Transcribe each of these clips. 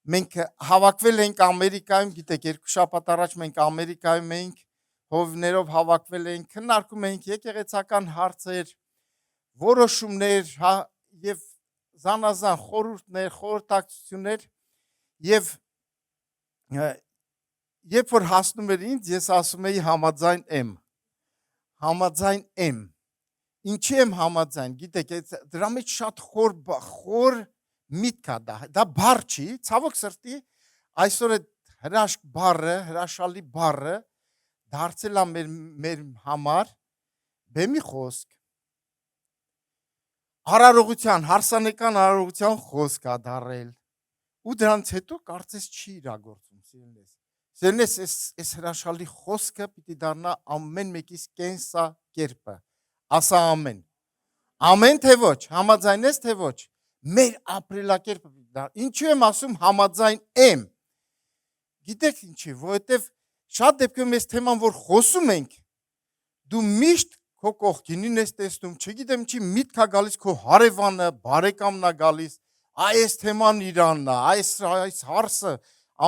Մենք հավաքվել ենք Ամերիկայում, գիտեք, 2 շաբաթ առաջ մենք Ամերիկայում էինք, հովիվներով հավաքվել ենք, քննարկում էինք եկեղեցական հարցեր, որոշումներ, եւ զանազան խորհուրդներ, խորհրդակցություններ եւ երբ որ հասնում էր ինձ, ես ասում էի համաձայն եմ։ Համաձայն եմ։ Ինչի եմ համաձայն, գիտեք, դրա մեջ շատ խոր միտք է դա բառ չի, ցավոք սրտի, այսօր այդ հրաշք բառը, հրաշալի բառը դարձել է մեր համար բեմի խոսք։ Արարողության, հարսանեկան արարողության խոսք է դարել։ Ու դրանից հետո կարծես չի իրագործում, սիրելիներ։ Սիրելիներ, այս հրաշալի խոսքը պիտի դառնա ամեն մեկիս կենսակերպը։ Ասա ամեն։ Ամեն թե ոչ, համաձայնես թե ոչ։ Մեր ապրելակերպը պիտի դա։ Ինչու եմ ասում համաձայն եմ։ Գիտեք ինչի, որովհետև շատ դեպքերում այս թեման, որ խոսում ենք, դու միշտ քո կողքինին ես տեսնում, չգիտեմ ինչի միտք է գալիս քո հարևանը, բարեկամն է գալիս, այս թեման իրանն է, այս հարցը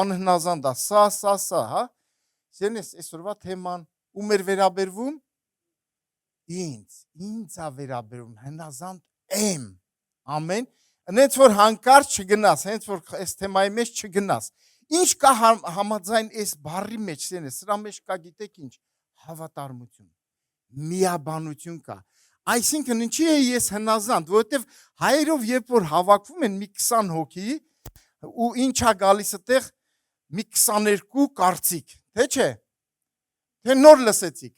անհնազանդ է, սա, հա։ Սիրելիներ, այսօրվա թեման ում էր վերաբերվում։ Ինձ է վերաբերում, հնազանդ եմ։ Ամեն։ Հենց որ հանկարծ չգնաս, հենց որ այս թեմայի մեջ չգնաս։ Ինչ կա համաձայն այս բառի մեջ, սիրելիներ, սրա մեջ կա գիտեք ինչ, հավատարմություն, միաբանություն կա։ Այսինքն ինչի է ես հնազանդ, որովհետև հայերով երբ որ հավաքվում են մի 20 հոգի, ու ինչ է գալիս այդտեղ մի 22 կարծիք, թե չէ։ Թե նոր լսեցիք։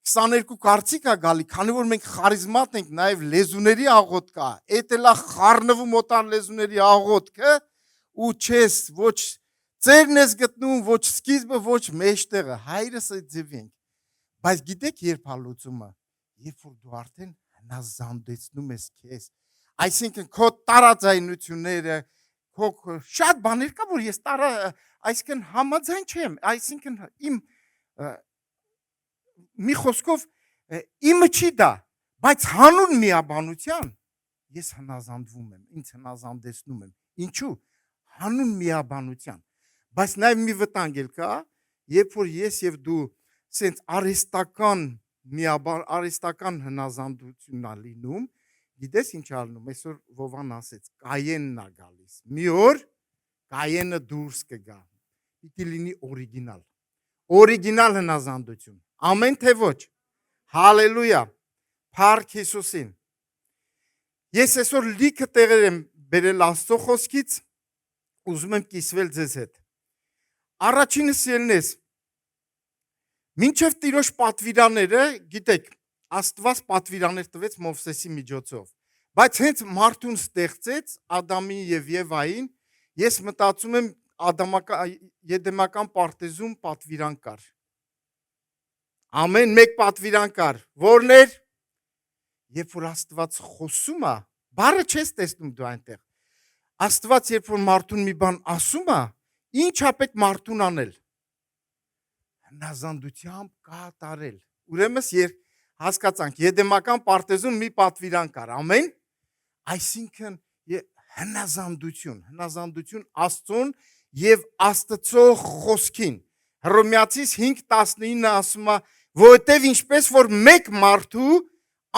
22 կարծիք է գալի, քանի որ մենք խարիզմատ ենք, նաև լեզուների աղոտ կա, էդ էլա խառնվում օտար լեզուների աղոտքը, ու չես ոչ ծերն ես գտնում, ոչ սկիզբը, ոչ մեջտեղը, հայրս այդ ձևի ենք։ Բայց գիտեք երբ է լուծումը, երբ որ դու արդեն հնազանդեցնում ես քեզ, այսինքն քո տարաձայնությունները, քո շատ բաներ կա, որ ես այսինքն համաձայն չեմ, այսինքն իմ մի խոսքով իմը չի դա, բայց հանուն միաբանության ես հնազանդվում եմ, ինձ հնազանդեցնում եմ։ Ինչու՞։ Հանուն միաբանության։ Բայց նաև մի վտանգ էլ կա, երբ որ ես եւ դու սենց արհեստական հնազանդությունն է լինում, գիտես ինչ ալնում, այսօր Վովան ասեց, Կայենն է գալիս։ Մի օր Կայենը դուրս կգա։ Պիտի լինի օրիգինալ։ Օրիգինալ հնազանդություն։ Ամեն թե ոչ։ Հալելույա։ Փառք Հիսուսին։ Ես այսօր լիքը տեղեր եմ բերել Աստծո խոսքից, ուզում եմ կիսվել ձեզ հետ։ Առաջինը սիրելիներ, մինչև Տիրոջ պատվիրանները, գիտեք, Աստված պատվիրաններ տվեց Մովսեսի միջոցով, բայց հենց մարդուն ստեղծեց Ադամին եւ Եվային, ես մտածում եմ Եդեմական պարտեզում պատվիրան կար։ Ամեն մեկ պատվիրան կար, որն էր, երբ որ Աստված խոսում է, բառը չես տեսնում դու այնտեղ։ Աստված երբ որ մարդուն մի բան ասում է, ինչ է պետք մարդուն անել։ Հնազանդությամբ կատարել։ Ուրեմն հասկացանք, Եդեմական պարտեզում մի պատվիրան կար, ամեն, այսինքն հնազանդություն Աստծուն եւ Աստծո խոսքին։ Հռոմեացիս 5:19 ասում է, որովհետև ինչպես որ մեկ մարդու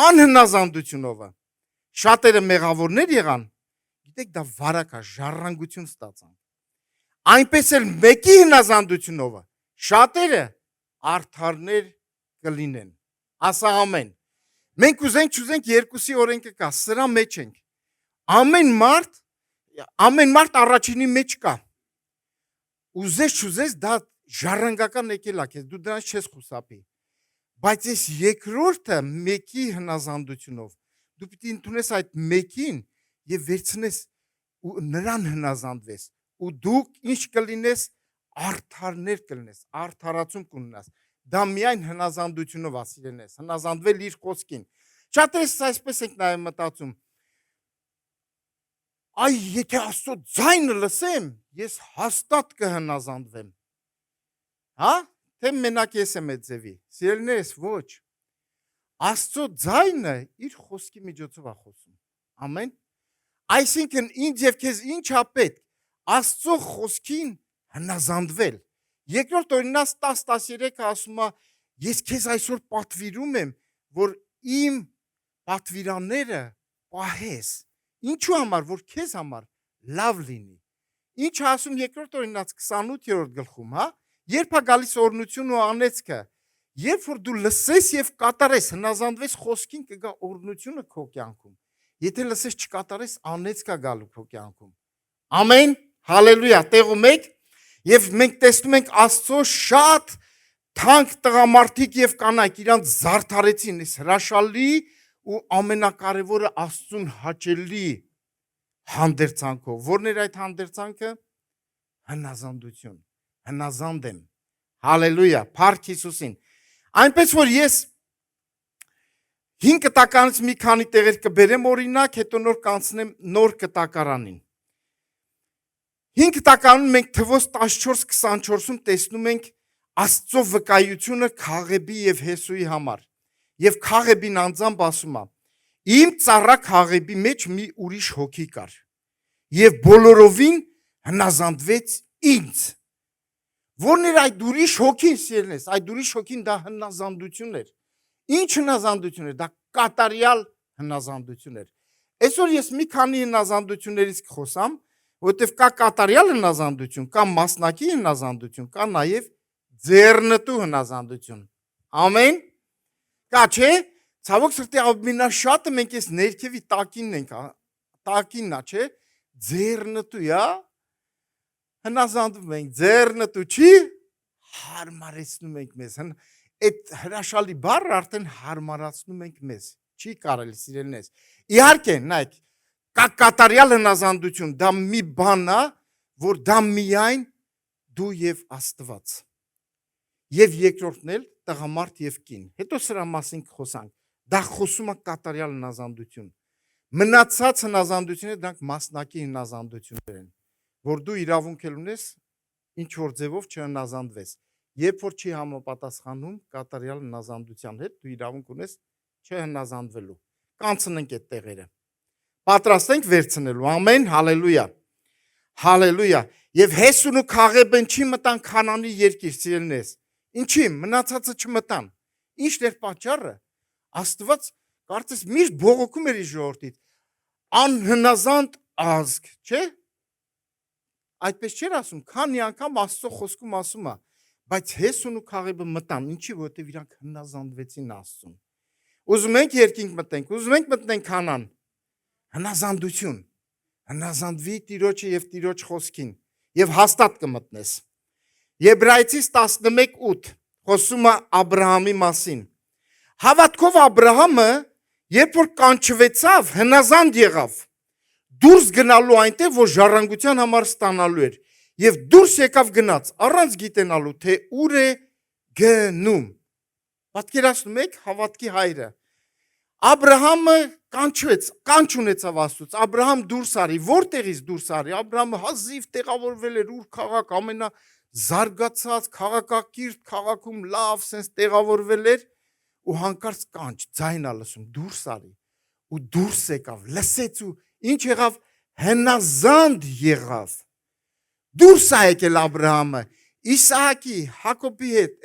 անհնազանդությունով է շատերը մեղավորներ եղան, գիտեք դա վարակ է, ժառանգություն ստացան։ Այնպես էլ մեկի հնազանդությունով շատերը արդարներ կլինեն։ Ասա ամեն։ Մենք ուզենք երկուսի օրենքը կա, սրա մեջ ենք։ Ամեն մարդ առաջինի մեջ կա։ Ուզես դա ժառանգական եկել է քեզ, դու դրանից չես խուսափի։ Բայց այս երկրորդը մեկի հնազանդությունով դու պիտի ընդունես այդ մեկին եւ վերցնես ու նրան հնազանդվես ու դու ինչ կլինես, արդարներ կլինես, արդարացում կունենաս։ Դա միայն հնազանդությունով է, սիրելիներ, հնազանդվել իր խոսքին։ Շատերս այսպես ենք նաև մտածում։ Այ եթե Աստծո ձայնը լսեմ, ես հաստատ կհնազանդվեմ։ Հա՞։ Թե մենակ ես եմ այդ ձևի։ Սիրելիներս, ոչ։ Աստծո ձայնը իր խոսքի միջոցով է խոսում։ Ամեն։ Այսինքն ինձ եւ քեզ ինչ է պետք։ Աստծո խոսքին հնազանդվել։ Երկրորդ օրինաց 10:13 ասում է. ես քեզ այսօր պատվիրում եմ, որ իմ պատվիրանները պահես։ Ինչու համար, որ քեզ համար լավ լինի։ Ինչ ասում երկրորդ օրինաց 28-րդ գլխում, հա? Երբ է գալիս օրհնություն ու անեծքը, երբ որ դու լսես եւ կատարես, հնազանդվես խոսքին, կգա օրհնությունը քո կյանքում։ Եթե լսես չկատարես, անեծք է գալու քո կյանքում։ Ամեն, հալելույա, տեղում եք։ Եվ մենք տեսնում ենք Աստծո շատ թանկ տղամարդիկ եւ կանայք իրանց զարդարեցին այս հրաշալի ու ամենակարևորը Աստծուն հաճելի հանդերձանքով։ Որն էր այդ հանդերձանքը։ Հնազանդություն։ Հնազանդ եմ։ Հալելույա, փառք Հիսուսին։ Այնպես որ ես 5 կտականից մի քանի տեղեր կբերեմ օրինակ, հետո նոր կանցնեմ նոր կտակարանին։ 5 կտականում մենք թվոց 14-24-ում տեսնում ենք Աստծո վկայությունը Քաղեբի եւ Հեսուի համար։ Եվ Քաղեբին անձամբ ասում է. իմ ծառա Քաղեբի մեջ մի ուրիշ հոգի կար եւ բոլորովին հնազանդվեց ինձ։ Որն էր այդ ուրիշ հոգին, սիրելիներ, այդ ուրիշ հոգին դա հնազանդություն էր։ Ինչ հնազանդություն էր, դա կատարյալ հնազանդություն էր։ Այսօր ես մի քանի հնազանդություններից կխոսամ, որովհետև կա կատարյալ հնազանդություն, կա մասնակի հնազանդություն, կա նաև ձեռնտու հնազանդություն։ Ամեն։ Կա չէ։ Ցավոք սրտի ամենաշատը մենք այս ներքևի տակինն ենք, տակինն է, չէ։ Ձեռնտու, հա։ Հնազանդվում ենք, ձեռնտու չի, հարմարեցնում ենք մեզ։ Այդ հրաշալի բառը արդեն հարմարացնում ենք մեզ։ Չի կարելի սիրելիներ։ Իհարկե, նայեք, կա կատարյալ հնազանդություն, դա մի բան է, որ դա միայն դու եւ Աստված։ Եվ երկրորդն էլ տղամարդ եւ կին։ Հետո սրա մասին կխոսանք։ Դա խոսում է կատարյալ հնազանդություն։ Մնացած հնազանդությունները դրանք մասնակի հնազանդություններ են, որ դու իրավունք ունես ինչ որ ձևով չհնազանդվես։ Երբ որ չի համապատասխանում կատարյալ հնազանդության հետ, դու իրավունք ունես չհնազանդվելու։ Կանցնենք այդ տեղերը։ Պատրաստ ենք վերցնելու։ Ամեն, հալելույա։ Հալելույա։ Եվ Հեսուն ու Քաղեբն չի մտան Քանանի երկիր, սիրելիներ։ Ինչի՞ մնացածը չմտան։ Ի՞նչն էր պատճառը։ Աստված կարծես միշտ բողոքում էր իր ժողովրդից։ Անհնազանդ ազգ, չէ՞։ Այդպես չէր ասում, քանի անգամ Աստծո խոսքում ասում է, բայց Հեսուն ու Քաղեբը մտան, ինչի, որովհետև իրանք հնազանդվեցին Աստծուն։ Ուզում ենք երկինք մտնենք, ուզում ենք մտնենք Քանան։ Հնազանդություն։ Հնազանդվի Տիրոջը եւ Տիրոջ խոսքին եւ հաստատ կմտնես։ Եբրայեցիս 11:8 խոսում է Աբրահամի մասին։ Հավատքով Աբրահամը, երբ որ կանչվեցավ, հնազանդ եղավ։ Դուրս գնալու այնտեղ, որ ժառանգության համար ստանալու էր, եւ դուրս եկավ գնաց, առանց գիտենալու, թե ուր է գնում։ Պատկերացնում եք հավատքի հայրը։ Աբրահամը կանչվեց, կանչ ունեցավ Աստծուց։ Աբրահամ դուրս արի, որտեղից դուրս արի։ Աբրահամը հազիվ տեղավորվել էր ուր քաղաք ամենազարգացած քաղաքակիրթ քաղաքում լավ sense տեղավորվել էր ու հանկարծ կանչ ձայնա լսում դուրս արի ու դուրս եկավ, լսեց ու ինչ եղավ, հնազանդ եղավ։ Դուրս է եկել Աբրահամը Իսահակի, Հակոբի հետ,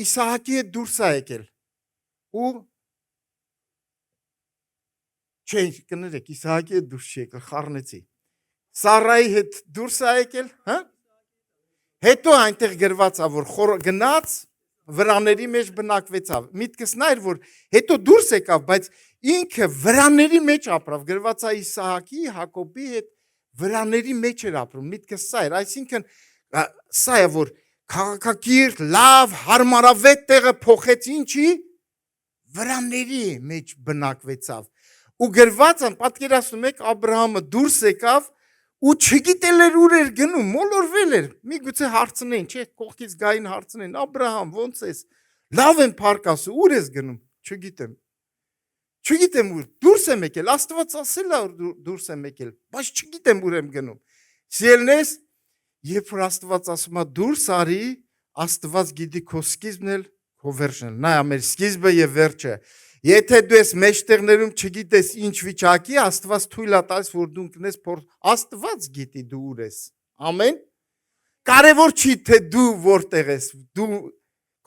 Իսահակի հետ դուրս է եկել ու չէ, կներեք, Իսահակի հետ դուրս չի եկել, խառնեցի։ Սարայի հետ դուրս է եկել, հա? Հետո այնտեղ գրված է, որ գնաց վրաների մեջ բնակվեցավ։ Միտքս նա էր, որ հետո դուրս եկավ, բայց ինքը վրաների մեջ ապրավ, գրված է Իսահակի, Հակոբի հետ վրաների մեջ էր ապրում։ Միտքս սա էր, այսինքն սա է, որ քաղաքակիրթ, լավ, հարմարավետ տեղը փոխեց ինչի, վրաների մեջ բնակվեցավ։ Ու գրված է, պատկերացնում եք, Աբրահամը դուրս եկավ ու չգիտել էր ուր էր գնում, մոլորվել էր։ Միգուցե հարցնեն, չէ, կողքից գային հարցնեն, Աբրահամ, ոնց ես։ Լավ եմ փառք ասու, ուր ես գնում։ Չգիտեմ։ Չգիտեմ ուր, դուրս եմ եկել, Աստված ասել է որ դուրս եմ եկել, բայց չգիտեմ ուր եմ գնում։ Սիրելիներ, երբ որ Աստված ասում է դուրս արի, Աստված գիտի քո սկիզբն էլ, քո վերջն էլ։ Նայ ամեր սկիզբը եւ վերջը։ Եթե դու ես մեջտեղներում չգիտես ինչ վիճակի, Աստված թույլ է տալիս, որ դու ընկնես փորձ։ Աստված գիտի դու ուր ես։ Ամեն։ Կարևոր չի թե դու որտեղ ես, դու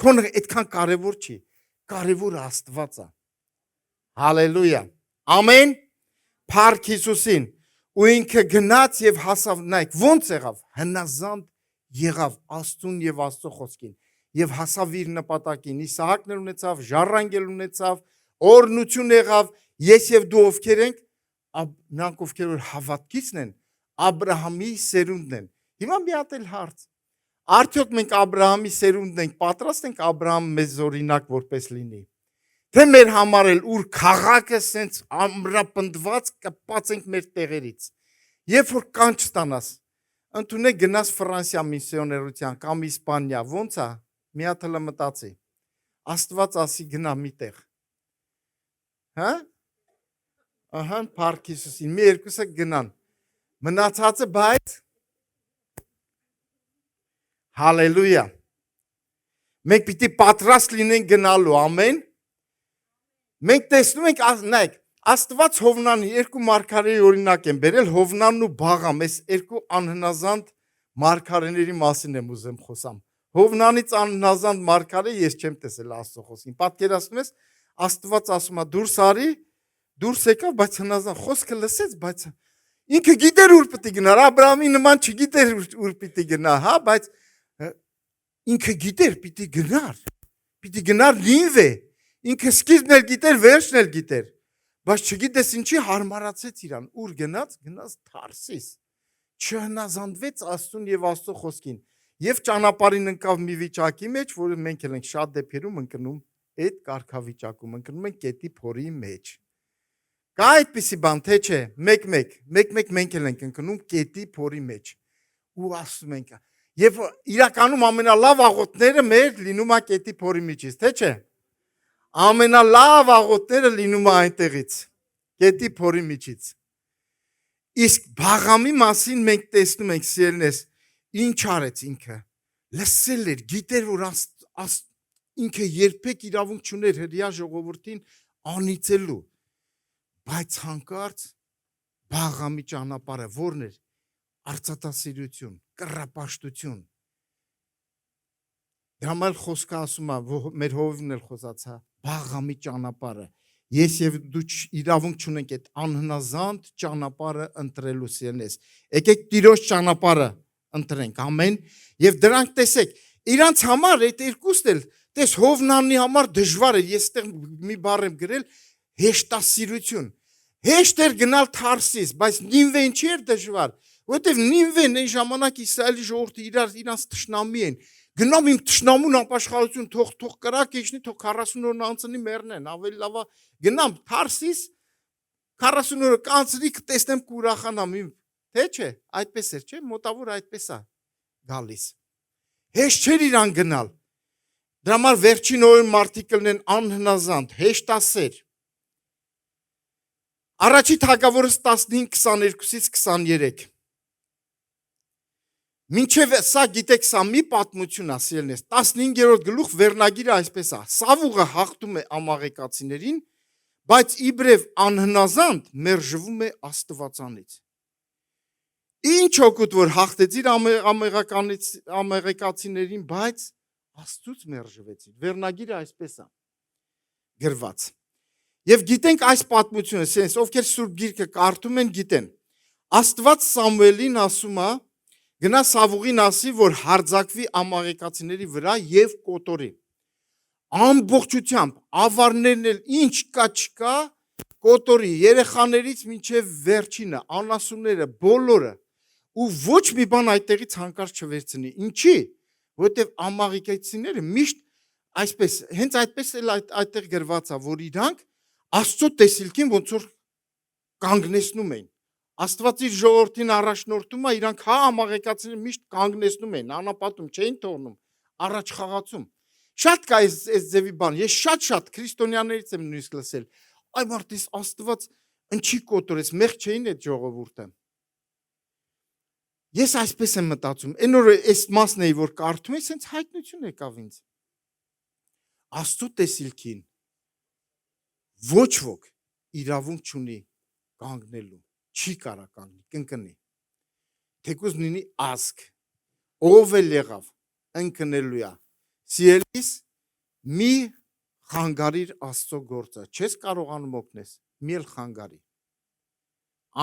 քոնը այդքան կարևոր չի։ Կարևորը Աստված է։ Հալելույա։ Ամեն։ Փառք Հիսուսին։ Ու ինքը գնաց եւ հասավ, նայեք, ո՞նց եղավ։ Հնազանդ եղավ Աստծուն եւ Աստծո խոսքին եւ հասավ իր նպատակին։ Իսահակն ունեցավ, ժառանգել ունեցավ, օրնություն եղավ, ես եւ դու ովքեր ենք, նրանք ովքեր որ հավատքիցն են, Աբրահամի սերունդն են։ Հիմա մի հատ էլ հարց։ Արդյոք մենք Աբրահամի սերունդն ենք, պատրաստ ենք Աբրահամը մեզ օրինակ որպես լինի։ Թե մեր համար էլ ուր քաղաքը սենց ամրապնդված կպած ենք մեր տեղերից։ Երբ որ կանչ ստանաս, ընդունեք գնաս Ֆրանսիա միսիոներության կամ Իսպանիա, ո՞նց է։ Մի հատ հլը մտածի։ Աստված ասի գնա մի տեղ։ Հա? Ահա, Փառք Հիսուսին, մի երկուսը գնան։ Մնացածը բայց Հալելույա։ Մենք պիտի պատրաստ լինենք գնալու, ամեն։ Մենք տեսնում ենք, նայեք, Աստված Հովնանի երկու մարգարեի օրինակ են բերել, Հովնանն ու Բաղամ, այս երկու անհնազանդ մարգարեների մասին եմ ուզում խոսամ։ Հովնանից անհնազանդ մարգարե ես չեմ տեսել Աստծո խոսքին։ Պատկերացնում ես, Աստված ասում է դուրս արի, դուրս եկավ, բայց հնազանդ խոսքը լսեց, բայց ինքը գիտեր ուր պիտի գնար, Աբրահամի նման չգիտեր ուր պիտի գնա, հա, բայց ինքը գիտեր պիտի գնար Նինվե, ինքը սկիզբն էլ գիտեր, վերջն էլ գիտեր, բայց չգիտես ինչի հարմարացեց իրան, ուր գնաց Թարսիս, չհնազանդվեց Աստծուն եւ Աստծո խոսքին, եւ ճանապարհին ընկավ մի վիճակի մեջ, որը մենք էլ ենք շատ դեպքերում ընկնում այդ կարգավիճակում, ընկնում ենք կետի փորի մեջ։ Կա այդպիսի բան, թե չէ, մեկ մենք էլ ենք ընկնում կետի փորի մեջ, ու ասում ենք, եւ իրականում ամենալավ աղոթները մեր լինում է կետի փորի միջից, թե չէ։ Ամենալավ աղոթները լինում է այնտեղից, կետի փորի միջից։ Իսկ Բաղամի մասին մենք տեսնում ենք, սիրելիներս, ինչ արեց ինքը։ Լսել էր, գիտեր, որ ինքը երբեք իրավունք չուներ հրեա ժողովրդին անիծելու, բայց հանկարծ Բաղամի ճանապարհը ո՞րն էր։ Արծաթասիրություն, կռապաշտություն։ Դրա համար խոսքը ասում է, մեր հովիվն էլ խոսացա, Բաղամի ճանապարհը։ Ես եւ դու իրավունք չունենք այդ անհնազանդ ճանապարհը ընտրելու, սիրելիներս։ Եկեք Տիրոջ ճանապարհը ընտրենք, ամեն։ Եվ դրանք տեսեք, իրանց համար այդ երկուսն էլ, տես Հովնանի համար դժվար է, ես այդտեղ մի բառ եմ գրել, հեշտասիրություն։ Հեշտ էր գնալ Թարսիս, բայց Նինվե ինչի էր դժվար, որովհետև Նինվեն այն ժամանակ Իսրայելի ժողովուրդը իրանց թշնամի են։ Գնամ իմ թշնամուն ապաշխարություն, թող կրակ իջնի, թող 40 օրն անցնի մեռնեն, ավելի լավ է գնամ Թարսիս 40 օրը կանցնի, կտեսնեմ կուրախանամ, թե չէ, այդպես էր, չէ, մոտավոր այդպես է գալիս։ Հեշտ չէր իրան գնալ։ Դրա համար վերջին օրերին մարդիկ կլինեն անհնազանդ, հեշտասեր։ Առաջի Թագավորս 15:22-ից 23։ Մինչև սա գիտեք, սա մի պատմություն է, սիրելիներս, 15-րդ գլուխ վերնագիրը այսպես է. Սավուղը հաղթում է ամաղեկացիներին, բայց իբրև անհնազանդ մերժվում է Աստվածանից։ Ինչ օգուտ որ հաղթեցիր ամաղեկացիներին, բայց Աստծուց մերժվեցիր։ Վերնագիրը այսպես է գրված։ Եվ գիտենք այս պատմությունը, սենց ովքեր Սուրբ Գիրքը կարդում են, գիտեն։ Աստված Սամուելին ասում է, գնա Սավուղին ասի, որ հարձակվի ամաղեկացիների վրա եւ կոտորի։ Ամբողջությամբ ավարներն էլ ինչ կա չկա, կոտորի երեխաներից մինչև վերջինը, անասունները, բոլորը, ու ոչ մի բան այդտեղից հանկարծ չվերցնի։ Ինչի՞։ Որովհետև ամաղեկացիները միշտ այսպես, հենց այդպես էլ այդտեղ գրված է, որ իրանք Աստծո տեսիլքին ոնց որ կանգնեցնում էին։ Աստված իր ժողովրդին առաջնորդում է, իրանք հա ամաղեկացիները միշտ կանգնեցնում են, անապատում չէին թողնում, առաջ խաղացում։ Շատ կա այս ձևի բան, ես շատ քրիստոնյաներից եմ նույնիսկ լսել։ Այ մարդիս Աստված ինչի կոտորեց, մեղ չէին այդ ժողովուրդը։ Ես այսպես եմ մտածում, այն օրը այս մասն էի, որ կարդում եմ, սենց հայտնություն եկավ ինձ։ Աստծո տեսիլքին ոչ ոք իրավունք չունի կանգնելու, չի կարա կանգնի, կընկնի։ Թեկուզ նույնի ազգ, ով էլ եղավ, ընկնելու է։ Սիրելիս, մի խանգարիր Աստծո գործը, չես կարողանում օգնես, մի էլ խանգարի։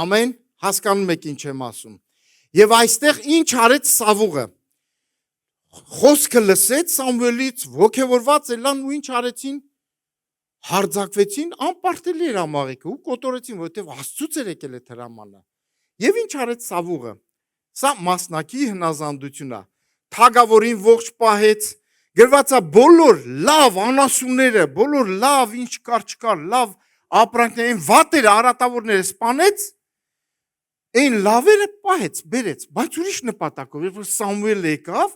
Ամեն, հասկանում եք ինչ եմ ասում։ Եվ այստեղ ինչ արեց Սավուղը։ Խոսքը լսեց Սամուելից, ոգևորված ելան ու ինչ արեցին, հարձակվեցին, անպարտելի էր ամաղիկը ու կոտորեցին, որովհետև Աստծուց էր եկել այդ հրամանը։ Եվ ինչ արեց Սավուղը։ Սա մասնակի հնազանդություն է։ Թագավորին ողջ պահեց, գրված է բոլոր լավ անասունները, բոլոր լավ ինչ կար չկար, լավ ապրանքներին վատերը, արատավորները սպանեց, այն լավերը պահեց, բերեց, բայց ուրիշ նպատակով, երբ որ Սամուել եկավ,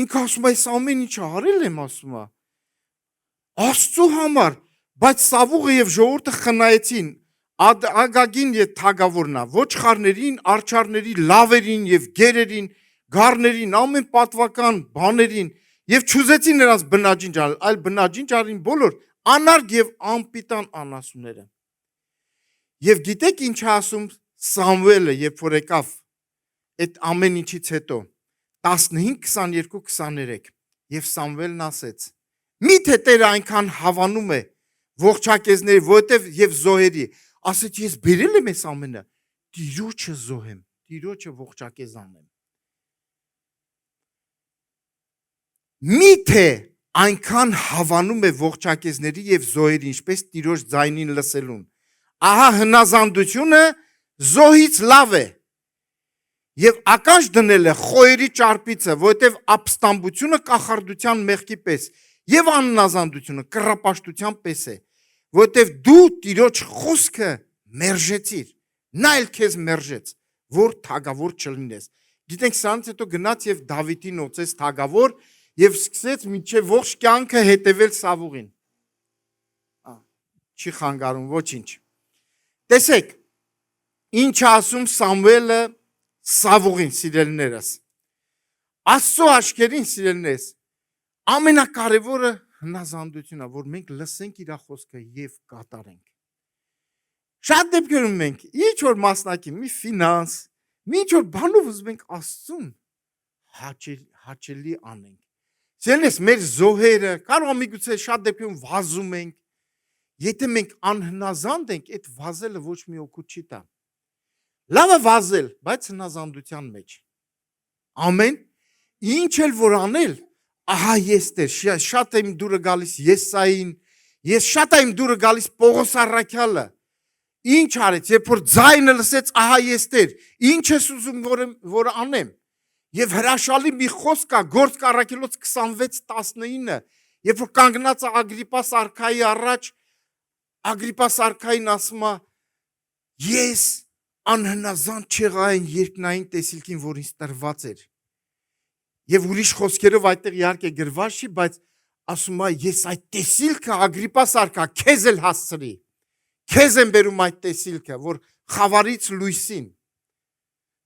ինքը ասում է, այս ամեն ինչը արել եմ, ասում է, Աստծո համար, բայց Սավուղը եւ ժողովուրդը խնայեցին, Ագագին եւ թագավորնա, ոչխարներին, արջարների, լավերին եւ գերերին, գառներին, ամեն պատվական բաներին եւ չուզեցին նրանց բնաջինջ արել, այլ բնաջինջ արին բոլոր անարգ եւ անպիտան անասունները։ Եվ գիտեք ինչ է ասում Սամուելը, երբ որ եկավ այդ ամեն ինչից հետո 15:22-23 եւ Սամուելն ասեց. Միթե Տերը այնքան հավանում է ողջակեզների, որտեվ եւ զոհերի, ասեց ես բերել եմ այս ամենը, Տիրոջը զոհեմ, Տիրոջը ողջակեզ անեմ։ Միթե այնքան հավանում է ողջակեզների եւ զոհերի, ինչպես Տիրոջ ձայնին լսելուն։ Ահա հնազանդությունը զոհից լավ է։ Եվ ականջ դնել է խոյերի ճարպիցը, որովհետև ապստամբությունը կախարդության մեղքի պես եւ աննազանդությունը կռապաշտության պես է, որովհետև դու Տիրոջ խոսքը մերժեցիր, նա էլ քեզ մերժեց, որ թագավոր չլինես։ Գիտենք սրանից հետո գնաց եւ Դավիթին օծեց թագավոր եւ սկսեց մինչեւ ողջ կյանքը հետևել Սավուղին։ Չի խանգարում ոչինչ։ Տեսեք, ինչ ասում Սամուելը Սավուղին, սիրելիներս, Աստծո աչքերին սիրելիներս, ամենակարևորը հնազանդությունն է, որ մենք լսենք իր խոսքը եւ կատարենք։ Շատ դեպքերում մենք ինչ որ մասնակի, մի ֆինանս, մի ինչ որ բանով ուզում ենք Աստծուն հաճելի անենք։ Սիրելիներս, մեր զոհերը, կարող է միգուցե շատ դեպքերում վազում ենք, եթե մենք անհնազանդ ենք, այդ վազելը ոչ մի օգուտ չի տա։ Լավ է վազել, բայց հնազանդության մեջ։ Ամեն, ինչ էլ որ անել, ահա ես Տեր, շատ եմ դուրը գալիս Եսային, ես շատ եմ դուրը գալիս Պողոս առաքյալը։ Ինչ արեց, երբ որ ձայնը լսեց, ահա ես Տեր, ինչ ես ուզում որ անեմ։ Եվ հրաշալի մի խոսք կա, Գործք առաքելոց 26:19, երբ որ կանգնած է Ագրիպաս արքայի առաջ, Ագրիպաս արքային ասում է, ես անհնազանդ չեղա այն երկնային տեսիլքին, որ ինձ տրված էր։ Եվ ուրիշ խոսքերով այդտեղ իհարկե գրված չի, բայց ասում է, ես այդ տեսիլքը Ագրիպաս արքա քեզ էլ հասցրի։ Քեզ եմ բերում այդ տեսիլքը, որ խավարից լույսին,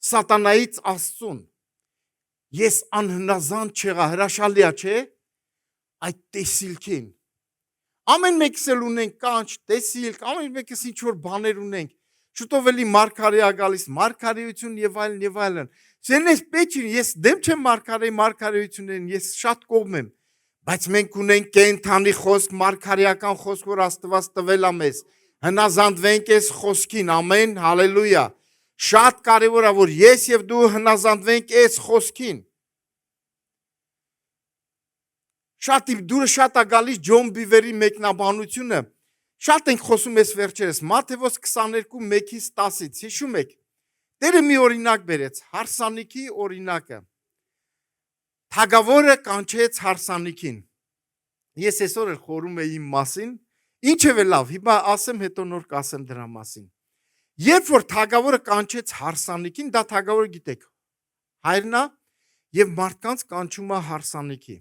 սատանայից Աստծուն։ Ես անհնազանդ չեղա, հրաշալի է, չէ՞։ Այդ տեսիլքին։ Ամեն մեկս էլ ունենք կանչ, տեսիլք, ամեն մեկս ինչ որ բաներ ունենք։ Շուտով էլի մարգարեա գալիս, մարգարեություն եւ այլն եւ այլն։ Սենես պետք է, ես դեմ չեմ մարգարեություններին, ես շատ կողմ եմ, բայց մենք ունենք կենթանի խոսք, մարգարեական խոսք, որ Աստված տվել է մեզ։ Հնազանդվենք այս խոսքին, ամեն, հալելույա։ Շատ կարևոր է, որ ես եւ դու հնազանդվենք այս խոսքին։ Շատ դուրը շատ է գալիս Ջոն Բիվերի մեկնաբանությունը։ Շատ ենք խոսում ես վերջերս, Մատթեոս 22:1-10, հիշում եք։ Տերը մի օրինակ բերեց, հարսանիքի օրինակը։ Թագավորը կանչեց հարսանիքին։ Ես այսօր էլ խորում եմ իմ մասին, ինչև է լավ, հիմա ասեմ, հետո նոր կասեմ դրա մասին։ Երբ որ թագավորը կանչեց հարսանիքին, դա թագավորը գիտեք, հայրն է եւ մարդկանց կանչում է հարսանիքի։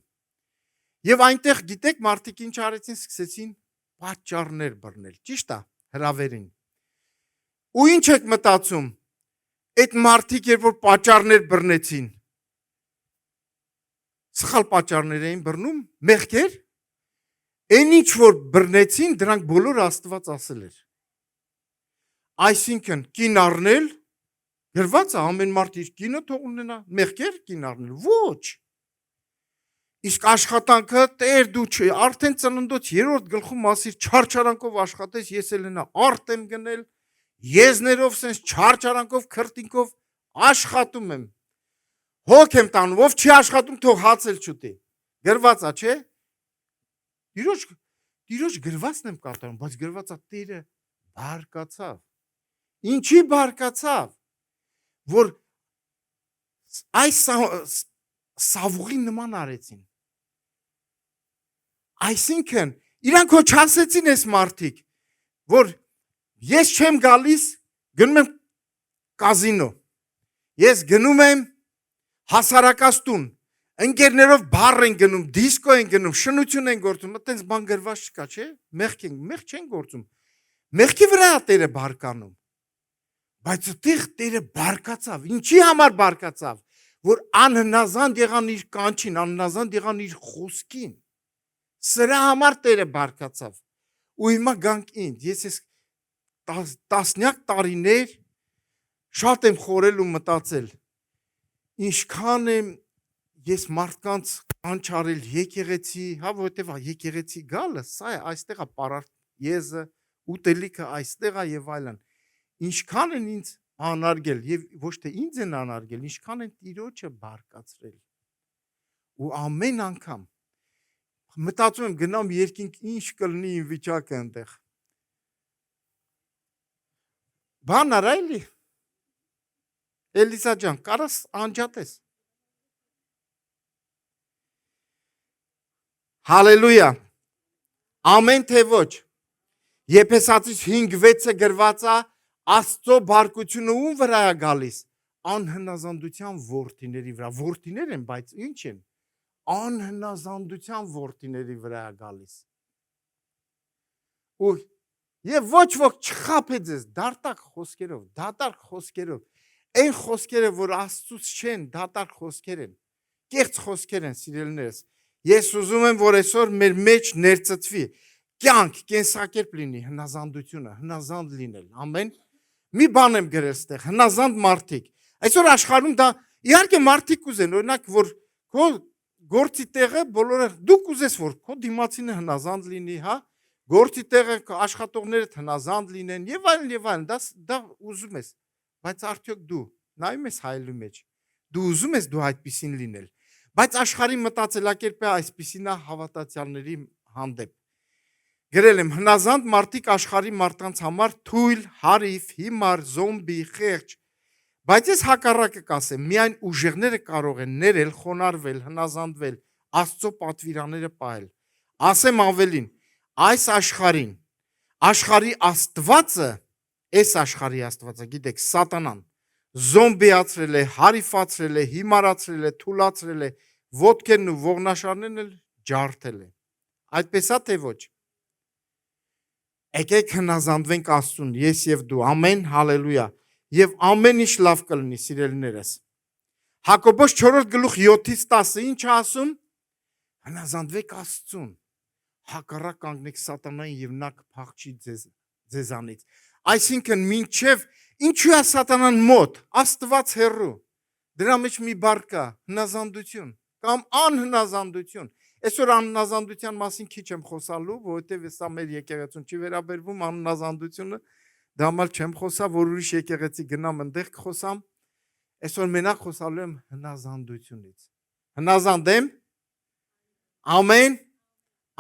Եվ այնտեղ գիտեք մարդիկ ինչ արեցին, սկսեցին պատճառներ բռնել, ճիշտ է, հրավերին։ Ու ինչ եք մտածում, այդ մարդիկ երբ որ պատճառներ բռնեցին, սխալ պատճառներ էին բռնում, մեղքեր, Այն ինչ որ բռնեցին, դրանք բոլոր Աստված ասել էր։ Այսինքն կին առնել գրված է ամեն մարդ իր կինը թող ունենա, մեղքեր կին առնել, ոչ։ Իսկ աշխատանքը Տեր դու չի, արդեն ծննդոց 3-րդ գլխում ասիր չարչարանքով աշխատես, ես էլ նա արտ եմ գնել, եզներով sense չարչարանքով քրտինքով աշխատում եմ։ Հոգ եմ տանում, ով չի աշխատում թող հացել չուտի։ Գրված է, չէ՞։ Տիրոջ գրվածն եմ կատարում, բայց գրված է Տերը բարկացավ։ Ինչի բարկացավ, որ այս սավուղի նման արեցին։ Այսինքն իրանք հո չասեցին այս մարդիկ, որ ես չեմ գալիս, գնում եմ կազինո, ես գնում եմ հասարակած տուն, ընկերներով բար են գնում, դիսկո են գնում, շնություն են գործում, այտենց բան գրված չկա, չէ՞, մեղք չեն գործում, մեղքի վրա է Տերը բարկանում, բայց այդտեղ Տերը բարկացավ, ինչի համար բարկացավ, որ անհնազանդ եղան իր կանչին, անհնազանդ եղան իր խոսքին, սրա համար Տերը բարկացավ, ու հիմա գանք ինձ, ես ես տասնյակ տարիներ շատ եմ խորել ու մտածել, ինչքան եմ ես մարդկանց կանչարել եկեղեցի, հա որովհետև եկեղեցի գալը, սա է, այստեղ է պարարտ եզը, ուտելիքը այստեղ է եւ այլն, ինչքան են ինձ անարգել եւ ոչ թե ինձ են անարգել, ինչքան են Տիրոջը բարկացրել, ու ամեն անգամ մտածում եմ գնամ երկինք ինչ կլինի իմ վիճակը այնտեղ։ Բան արա էլի։ Էլիսա ջան, կարաս անջատես։ Հալելույա։ Ամեն թե ոչ։ Եփեսացիս 5:6-ը գրված է Աստծո բարկությունը ում վրա է գալիս։ Անհնազանդության որդիների վրա։ Որդիներ են, բայց ինչ են։ Անհնազանդության որդիների վրա է գալիս։ Ու եւ ոչ ոք չխափե ձեզ դարտակ խոսքերով, դատարկ խոսքերով։ Այն խոսքերը, որ Աստծուց չեն, դատարկ խոսքեր են։ Կեղծ խոսքեր են, սիրելիներս։ Ես ուզում եմ, որ այսօր մեր մեջ ներծծվի կյանք, կենսակերպ լինի հնազանդությունը, հնազանդ լինել։ Ամեն։ Մի բան եմ գրել ստեղ, հնազանդ մարդիկ։ Այսօր աշխարհում դա իհարկե մարդիկ կուզեն, օրինակ, որ քո գործի տեղը բոլորը դու կուզես, որ քո դիմացինը հնազանդ լինի, հա, գործի տեղը աշխատողները հնազանդ լինեն եւ այլն, դա ուզում ես, բայց արդյոք դու նայում ես հայելու մեջ, դու ուզում ես դու այդպեսին լինել, բայց աշխարհի մտածելակերպը այսպեսին է հավատացյալների հանդեպ։ Գրել եմ հնազանդ մարդիկ աշխարհի մարդկանց համար թույլ, հարիվ, հիմար, զոմբի, խեղճ, բայց ես հակառակը կասեմ, միայն ուժեղները կարող են ներել, խոնարհվել, հնազանդվել, Աստծո պատվիրանները պահել։ Ասեմ ավելին, այս աշխարհի Աստվածը, այս աշխարհի Աստվածը, գիտեք, սատանան զոմբիացրել է, հարիվացրել է, հիմարացրել է, թուլացրել է, ոտքերն ու ողնաշարներն էլ ջարդել է։ Այդպես է թե ոչ։ Եկեք հնազանդվենք Աստծուն, ես եւ դու, ամեն, հալելույա, եւ ամեն ինչ լավ կլինի, սիրելիներս։ Հակոբոս 4:7-10 ինչ է ասում։ Հնազանդվեք Աստծուն, հակառակ կանգնեք սատանային եւ նա կփախչի ձեզանից։ Այսինքն մինչեւ ինչու է սատանան մոտ, Աստված հեռու։ Դրա մեջ մի բառ կա, հնազանդություն կամ անհնազանդություն։ Այսօր անհնազանդության մասին քիչ եմ խոսալու, որովհետև սա մեր եկեղեցուն չի վերաբերվում անհնազանդությունը, դա համար չեմ խոսա, որ ուրիշ եկեղեցի գնամ այնտեղ կխոսամ։ Այսօր մենակ խոսալու եմ հնազանդությունից։ Հնազանդ եմ։ Ամեն։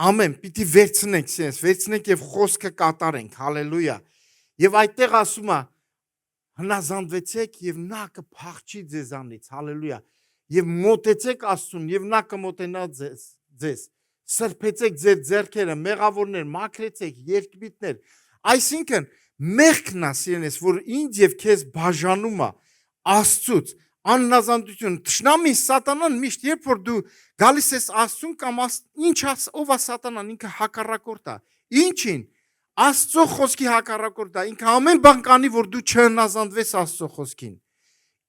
Ամեն, պիտի վերցնենք, վերցնենք եւ խոսքը կատարենք, հալելույա։ Եւ այդտեղ ասում է հնազանդվեցեք եւ նա կփախչի ձեզանից, հալելույա։ Եվ մոտեցեք Աստծուն եւ նա կմոտենա ձեզ։ Սրբեցեք ձեր ձեռքերը, մեղավորներ, մաքրեցեք, երկբիտներ։ Այսինքն մեղքն է, սիրելիս, որ ինձ եւ քեզ բաժանում է Աստծուց, անհնազանդություն, թշնամի, սատանան միշտ, երբ որ դու գալիս ես Աստծուն կամ ինչ ով է սատանան, ինքը հակառակորդ է։ Ինչին։ Աստծո խոսքի հակառակորդ է, ինքը ամեն բան կանի, որ դու չհնազանդվես Աստծո խոսքին։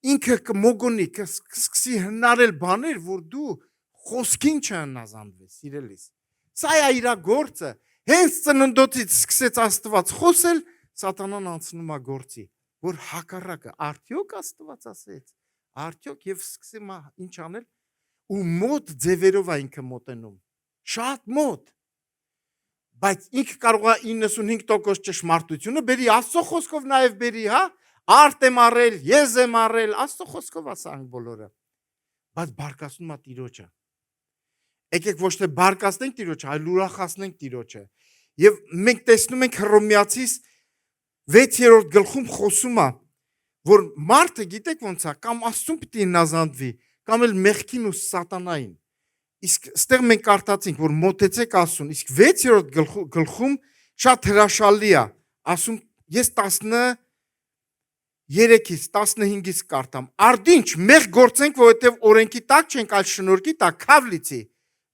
Ինքը կմոգոնի, կսկսի հնարել բաներ, որ դու խոսքին չհնազանդվես, սիրելիս։ Սա է իր գործը։ Հենց ծննդոցից սկսեց Աստված խոսել, Սատանան անցնում է գործի, որ հակառակը արդյոք Աստված ասեց, արդյոք եւ սկսում է ինչ անել ու մոտ ձևերով է ինքը մոտենում, շատ մոտ, բայց ինքը կարող է 95% ճշմարտությունը բերի Աստծո խոսքով նաեւ բերի, հա, արդ եմ արել, ես եմ արել, Աստծո խոսքով ասանք բոլորը, բայց բարկացնում է Տիրոջը։ Եկեք ոչ թե բարկացնենք Տիրոջը, այլ ուրախացնենք Տիրոջը։ Եվ մենք տեսնում ենք Հռոմեացիս 6-րդ գլխում խոսում է, որ մարդը գիտեք ոնց է, կամ Աստծուն պիտի հնազանդվի, կամ էլ մեղքին ու սատանային։ Իսկ ստեղ մենք կարդացինք, որ մոտեցեք Աստծուն, իսկ 6-րդ գլխում շատ հրաշալի է, ասում ես 13-ից 15-ից կարդամ։ Արդինչ մեղ գործենք, որովհետև օրենքի տակ չենք, այլ շնորհքի տակ, քավլիցի։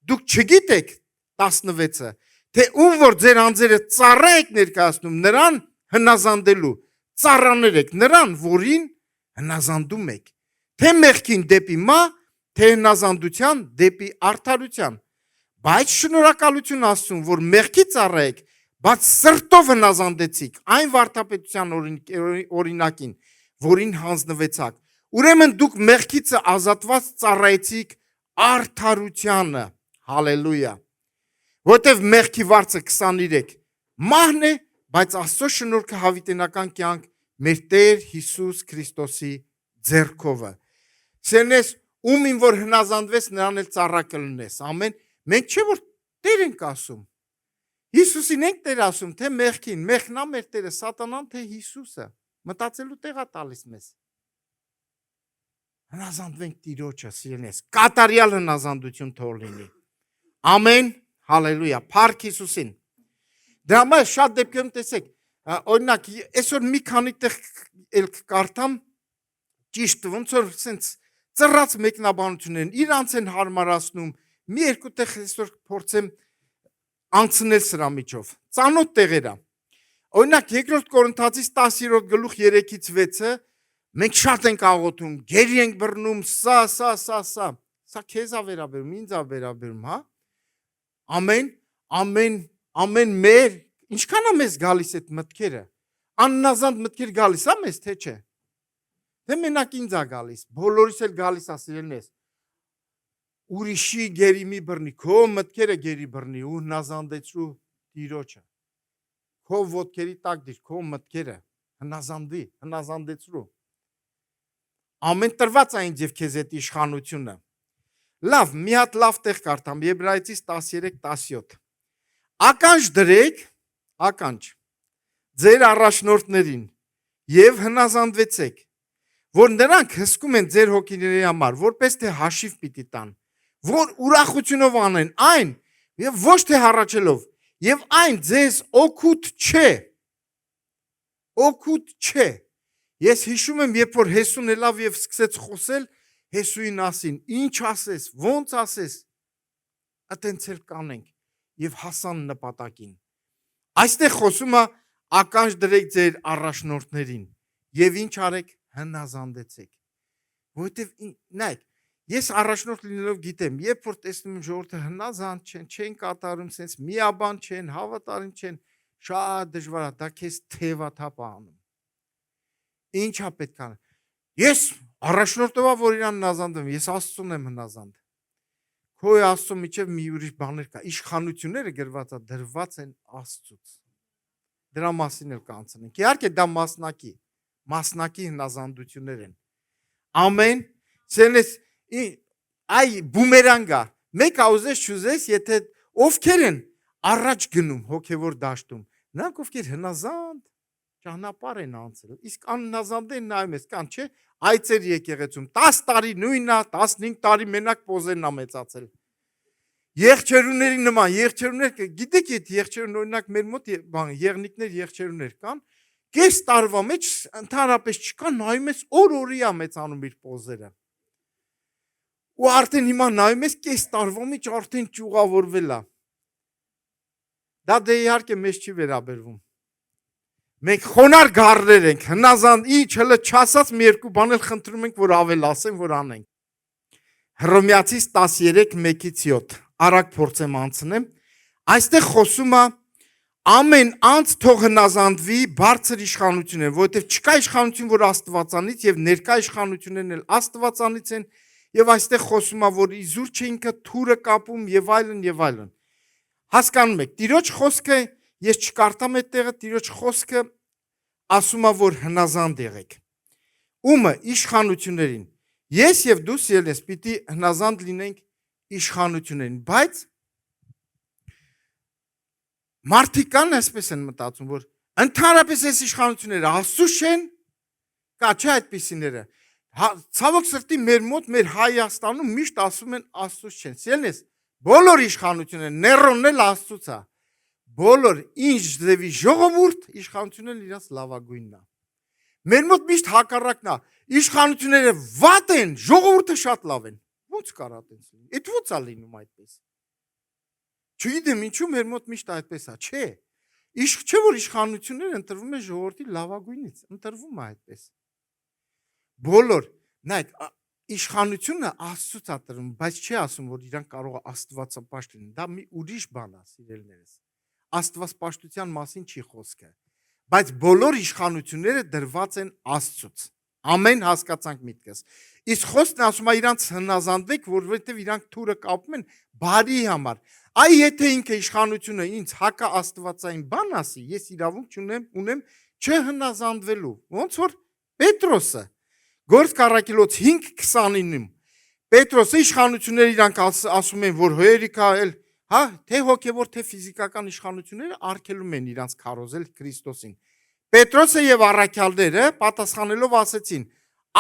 Դուք չգիտեք 16-ը, թե ում որ ձեր անձերը ծառա եք ներկայացնում, նրան հնազանդելու, ծառաներ եք նրան, որին հնազանդում եք, թե մեղքին դեպի մա, թե հնազանդության դեպի արդարության։ Բայց շնորհակալություն Աստծուն, որ մեղքի ծառա եք, բայց սրտով հնազանդեցիք այն վարդապետության օրինակին, որին հանձնվեցաք։ Ուրեմն դուք մեղքից ազատված ծառայեցիք արդարությանը։ Հալելույա։ Որտեվ մեղքի վարձը 23 մահն է, բայց Աստծո շնորհքը հավիտենական կյանք մեր Տեր Հիսուս Քրիստոսի ձեռքովը։ Սերնես ում ին որ հնազանդվես նրան էլ ծառա կլնես։ Ամեն։ Մենք չէ որ Տեր ենք ասում։ Հիսուսին ենք Տեր ասում, թե մեղքին, մեղքն է մեր Տերը, սատանան թե Հիսուսը։ Մտածելու տեղ է տալիս մեզ։ Հնազանդվենք Տիրոջը, սիրելիներ, կատարյալ հնազանդություն թող լինի։ Ամեն, հալելույա, փառք Հիսուսին։ Դրա համար շատ դեպքերում տեսեք, օրինակ, այսօր մի քանի տեղ էլ կարդամ, ճիշտ ոնց որ սենց ծռած մեկնաբանություններ են, իրանց են հարմարացնում, մի երկու տեղ այսօր փորձեմ անցնել սրա միջով։ Ծանոթ տեղեր է։ Օրինակ, 2 Կորինթացիս 10-րդ գլուխ 3-ից 6-ը մենք շատ ենք աղոթում, գերի ենք բռնում, սա քեզ է վերաբերում, ինձ է վերաբերում, հա։ Ամեն մեր, ինչքան է մեզ գալիս այդ մտքերը, աննազանդ մտքեր գալիս է մեզ, թե չէ, թե մենակ ինձ է գալիս, բոլորիս էլ գալիս է սիրելիներ, ուրիշի գերի մի բռնի, քո մտքերը գերի բռնի ու հնազանդեցրու Տիրոջը, քո ոտքերի տակ դիր, քո մտքերը հնազանդվի, հնազանդեցրու, ամեն տրված է ինձ և քեզ այդ իշխանությունը։ Լավ, մի հատ լավ տեղ կարդամ, Եբրայեցիս 13-17 Ականջ դրեք, ականջ, ձեր առաջնորդներին և հնազանդվեցեք, որ նրանք հսկում են ձեր հոգիների համար, որպես թե հաշիվ պիտի տան, որ ուրախությունով անեն այն և ոչ թե հառաչելով, և այն ձեզ օգուտ չէ։ Ես հիշում եմ, երբ որ Հեսուն ելավ և սկսեց խոսել, Հեսուին ասին, ինչ ասես, ոնց ասես, այտենց էլ կանենք և հասան նպատակին։ Այստեղ խոսում է ականջ դրեք ձեր առաջնորդներին և ինչ արեք հնազանդեցեք։ Որովհետև նայեք, ես առաջնորդ լինելով գիտեմ, երբ որ տեսնում եմ ժողովուրդը հնազանդ չեն կատարում, sense միաբան չեն, հավատարիմ չեն, շատ դժվար է, դա քեզ թևաթափ անում։ Ինչ է պետք անել։ Ես առաջնորդովա որ իրան հնազանդում, ես Աստծուն եմ հնազանդ։ Քո Աստծո միջև մի ուրիշ բաներ կա, իշխանությունները դրված են Աստծուց։ Դրա մասին էլ կանցնենք։ Իհարկե դա մասնակի հնազանդություններ են։ Ամեն, սենես այ բումերանգա, մեկ աուզես չուզես, եթե ովքեր են առաջ գնում հոգևոր դաշտում, նրանք ովքեր հնազանդ ճանապարհ են անցել, իսկ անհնազանդեն նայում ես, կան չէ, այծեր եկեղեցում 10 տարի նույնն է, 15 տարի մենակ պոզերն է մեծացել։ Եղջերուների նման, եղջերուներ, գիտեք այդ եղջերուն օրինակ մեր մոտ եղնիկներ եղջերուներ կան, կես տարվա մեջ ընդհանրապես չկան, նայում ես օր-օրի է մեծանում իր պոզերը։ Ու արդեն հիմա նայում ես կես տարվա մեջ արդեն ճյուղավորվել է։ Դա դե իհարկե մեզ չի վերաբերվում։ Մենք խոնար գառներ ենք, հնազանդ, ինչ հələ չասած մի երկու բան էլ խնդրում ենք, որ ավել ասեն, որ անենք։ Հռոմեացիս 13:1-7 արագ փորձեմ անցնեմ։ Այստեղ խոսում է ամեն անձ թող հնազանդվի բարձր իշխանություններին, որովհետև չկա իշխանություն, որ Աստվածանից եւ ներկա իշխանություններն էլ Աստվածանից են եւ այստեղ խոսում է, որ իզուր չէ ինքը թուրը կապում եւ այլն եւ այլն։ Հասկանում եք, Տիրոջ խոսքը ես չկարտամ այդ տեղը, Տիրոջ խոսքը ասում է, որ հնազանդ եղեք։ Ումը իշխանություններին։ Ես եւ դու Սիրելիս պիտի հնազանդ լինենք իշխանություններին, բայց մարդիկ կան այսպես են մտածում, որ ընդհանրապես այս իշխանությունները Աստծուց չեն, կա չէ այդպիսիները։ Ցավոք սրտի մեր մոտ, մեր Հայաստանում միշտ ասում են Աստծուց չեն։ Սիրելիս, բոլոր իշխանությունները Ներոնն էլ Աստծուց է։ Բոլոր ինչ ձևի ժողովուրդ իշխանությունն իրաց լավագույնն է։ Մեր մոտ միշտ հակառակն է։ Իշխանությունները վատ են, ժողովուրդը շատ լավ են։ Ո՞նց կարա այդպես լինի։ Այդ ո՞նց է լինում այդպես։ Չգիտեմ ինչու մեր մոտ միշտ այդպես է, չէ։ Իսկ չէ որ իշխանությունները ընտրվում են ժողովրդի լավագույնից, ընտրվում է այդպես։ Բոլոր, նայեք, իշխանությունը Աստծուց է տրվում, բայց չի ասում, որ իրանք կարող է աստվածապաշտ լինեն։ Դա մի ուրիշ բան է, սիրելիներս։ Աստվածպաշտության մասին չի խոսքը, բայց բոլոր իշխանությունները դրված են Աստծուց։ Ամեն հասկացանք միտքս։ Իսկ խոսքն ասում է իրանք հնազանդվեք, որովհետև իրանք թուրը կապում են բարի համար։ Այ եթե ինքը իշխանությունը ինձ հակա աստվածային բան ասի, ես իրավունք ունեմ չհնազանդվելու։ Ոնց որ Պետրոսը Գործք առաքելոց 5:29-ում Պետրոսը իշխանությունները իրանք ասում են, որ հերիքա էլ, հա, թե հոգևոր, թե ֆիզիկական իշխանությունները արգելում են իրանք քարոզել Քրիստոսին։ Պետրոսը եւ առաքյալները պատասխանելով ասեցին.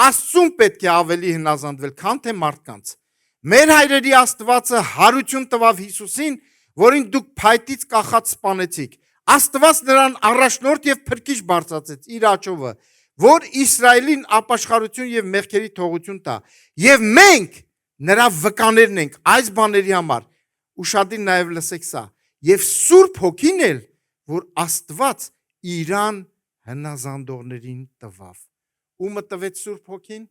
Աստծուն պետք է ավելի հնազանդվել, քան թե մարդկանց։ Մեր հայրերի Աստվածը հարություն տվավ Հիսուսին, որին դուք փայտից կախած սպանեցիք։ Աստված նրան առաջնորդ եւ փրկիչ բարձրացեց իր աճովը, որ Իսրայելին ապաշխարություն եւ մեղքերի թողություն տա։ Եվ մենք նրա վկաներն ենք այս բաների համար։ Ուշադիր նաեւ լսեք սա։ Եվ Սուրբ Հոգին էլ, որ Աստված իրան հնազանդողներին տվավ։ Ումը տվեց Սուրբ Հոգին,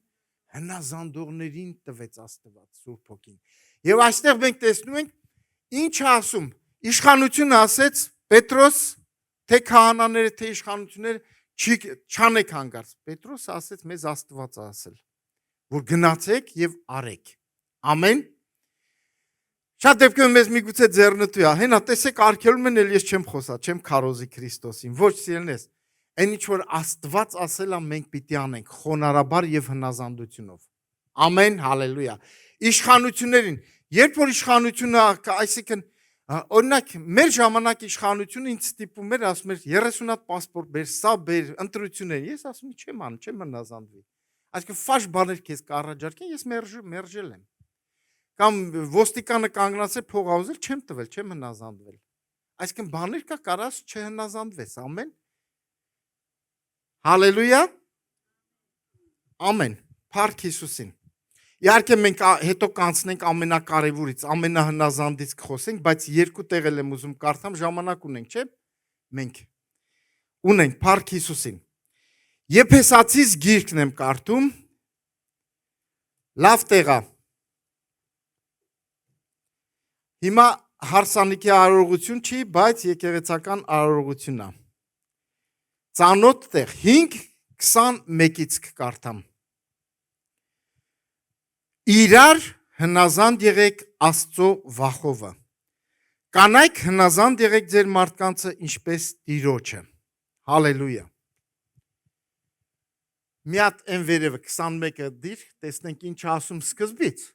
հնազանդողներին տվեց Աստված Սուրբ Հոգին։ Եվ այստեղ մենք տեսնում ենք ինչ ասում։ Իշխանությունը ասեց Պետրոս, թե քահանաները, թե իշխանությունները չանեք հանգարց։ Պետրոսը ասեց մեզ Աստված ասել, որ գնացեք եւ արեք։ Ամեն։ Շատ դեպքերում մեզ միգուցե ձեռնտու է, հենա տեսեք արգելում են, էլ ես չեմ խոսա, չեմ քարոզի Քրիստոսին։ Ոչ սիրելիներս, այն ինչ որ Աստված ասել է, մենք պիտի անենք խոնարհաբար եւ հնազանդությունով։ Ամեն, հալելույա։ Իշխանություններին, երբ որ իշխանությունը, այսինքն օրինակ մեր ժամանակ իշխանությունը ինձ ստիպում էր, ասում էր 30 հատ պասպորտ բեր, սա բեր, ընտրություններ։ Ես ասում եմ չեմ անում, չեմ հնազանդվի։ Այսինքն ֆաշ բաներ քեզ կառաջարկեն, ես մերժել եմ։ Կամ ոստիկանը կանգնած է փող ուզել, չեմ տվել, չեմ հնազանդվել։ Այսինքն բաներ կա, կարաս չհնազանդվես, ամեն։ Հալելույա։ Ամեն։ Փառք Հիսուսին։ Իհարկե մենք հետո կանցնենք ամենակարևորից, ամենահնազանդից կխոսենք, բայց երկու տեղ եմ ուզում կարդամ, ժամանակ ունենք, չէ՞։ Մենք ունենք Փառք Հիսուսին։ Եփեսացիս գիրքն եմ կարդում։ Լավ տեղ է։ Հիմա հարսանիքի արարողություն չի, բայց եկեղեցական արարողություն է։ Ծանոթ տեղ 5:21-ից կկարդամ։ Իրար հնազանդ եղեք Աստծո վախովը։ Կանայք հնազանդ եղեք ձեր մարդկանցը ինչպես Տիրոջը։ Հալելույա։ Մի հատ այն վերևը 21-ը դիր, տեսնենք ինչ ասում սկզբից։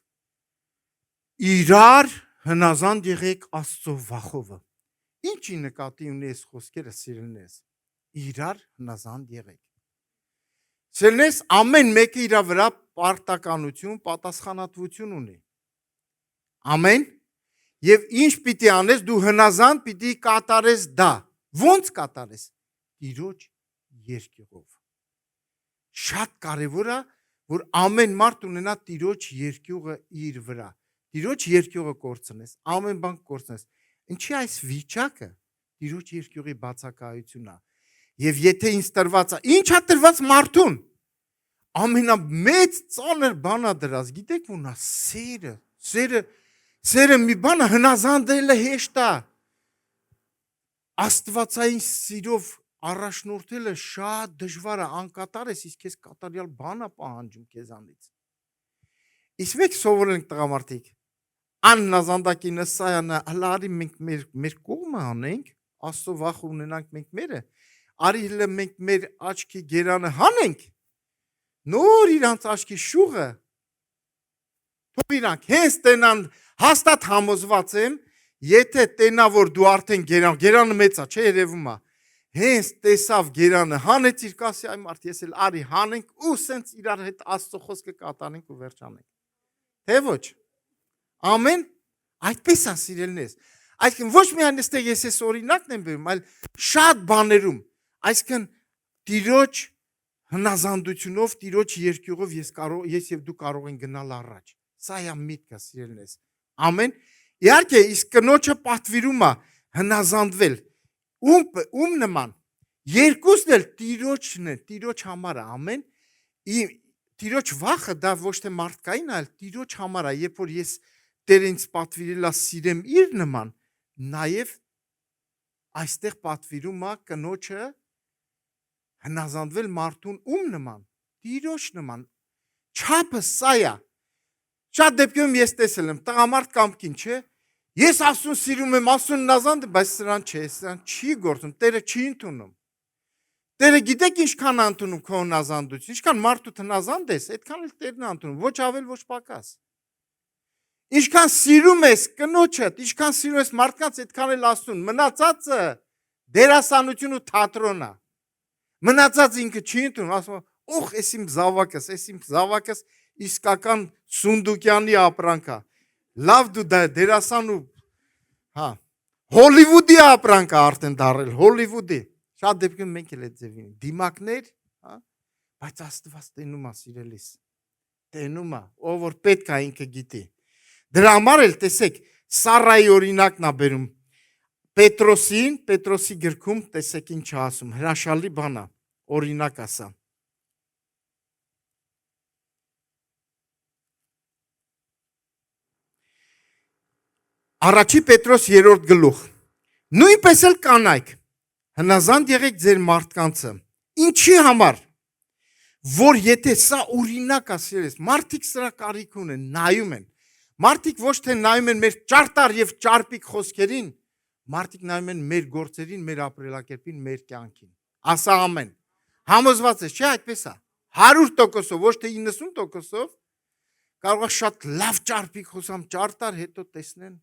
Իրար հնազանդ եղեք Աստծո վախովը։ Ինչի նկատի ունի այս խոսքերը, սիրելիներս։ Իրար հնազանդ եղեք։ Սիրելիներս, ամեն մեկը իր վրա պարտականություն, պատասխանատվություն ունի։ Ամեն։ Եվ ինչ պիտի անես, դու հնազանդ պիտի կատարես դա։ Ոնց կատարես։ Տիրոջ երկյուղով։ Շատ կարևոր է, որ ամեն մարդ ունենա Տիրոջ երկյուղը իր վրա։ Տիրոջ երկյուղը կորցնես, ամեն բան կորցնես։ Ինչի այս վիճակը Տիրոջ երկյուղի բացակայությունն է։ Եվ եթե ինձ տրված է, ի՞նչ է տրված մարդուն։ Ամենամեծ ծանր բանա դրած, գիտեք ո՞ւն է սերը։ Սերը մի բանը հնազանդելը հեշտ է։ Աստվածային սիրով առաջնորդելը շատ դժվար է, անկատար ես, իսկ քեզ կատարյալ բան է պահանջում քեզանից։ Իսկ մեկ սովորել ենք տղամարդիկ, աննազանդակի նսայանը, հլարի մենք մեր կողմը անենք, Աստծո վախ ունենանք մենք մերը, արի հլը մենք մեր աչքի գերանը հանենք, նոր իրանց աչքի շուղը, թող իրանք հենց տենան, հաստատ համոզված եմ, եթե տենա, որ դու արդեն գերանը մեծա, չէ երևում է, հենց տեսավ գերանը, հանեց իր կասի, այ մարդ ես էլ արի հանենք ու սենց իրար հետ Աստծո խոսքը կատարենք ու վերջանենք, թե ոչ, ամեն, այդպես է սիրելնես, այսինքն ոչ միայն այստեղ ես ես օրինակն եմ բերում, այլ շատ բաներում, այսինքն Տիրոջ հնազանդությունով, Տիրոջ երկյուղով ես եւ դու կարող ենք գնալ առաջ, սա է միտքը սիրելնես, ամեն, իհարկե իսկ կնոջը պատվիրում է հնազանդվել, ում նման, երկուսն էլ Տիրոջն է, Տիրոջ համար է, ամեն, Տիրոջ վախը դա ոչ թե մարդկային, այլ Տիրոջ համար է, երբ որ ես Տեր ինձ պատվիրել է սիրեմ իր նման, նաև այստեղ պատվիրում է կնոջը հնազանդվել մարդուն ում նման, Տիրոջ նման, չափը սա է, շատ դեպքում ես տեսել եմ, տղամարդ կամ կին, չէ, ես Աստծուն սիրում եմ, Աստծուն հնազանդ եմ, բայց սրան չէ, սրան չի գործում, Տերը չի ընդունում, Տերը գիտեք ինչքան ընդունում քո հնազանդություն, ինչքան մարդու հնազանդ ես, այդքան էլ Տերն է ընդունում, ոչ ավել, ոչ պակաս, ինչքան սիրում ես կնոջդ, ինչքան սիրում ես մարդկանց, այդքան էլ Աստծուն, մնացածը դերասանություն ու թատրոն է, մնացած ինքը չի ընդունում, ասում, օխ, ես իմ զավակս իսկական Սունդուկյանի ապրանք է, լավ դու դերասան ու, Հոլիվուդի ապրանք է արդեն դարել, Հոլիվուդի, շատ դեպքում մենք էլ այդ ձևին, դիմակներ, բայց Աստված տենում է սիրելիս, տենում է, ով որ պետք է ինքը գիտի, դրա համար էլ տեսեք, Սարայի օրինակն է բերում, Պետրոսի գրքում տեսեք ինչ ասում, հրաշալի բան է, օրինակ ասա, Առաջի Պետրոս 3-րդ գլուխ, նույնպես էլ կանայք, հնազանդ եղեք ձեր մարդկանցը, ինչի համար, որ եթե սա օրինակ ասել ես, մարդիկ սրա կարիք ունեն, նայում են, մարդիկ ոչ թե նայում են մեր ճարտար և ճարպիկ խոսքերին, մարդիկ նայում են մեր գործերին, մեր ապրելակերպին, մեր կյանքին, ասա ամեն, համոզված ես, չէ այդպես է, 100%-ով, ոչ թե 90%-ով, կարող է շատ լավ ճարպիկ խոսամ, ճարտար հետո տեսնեն,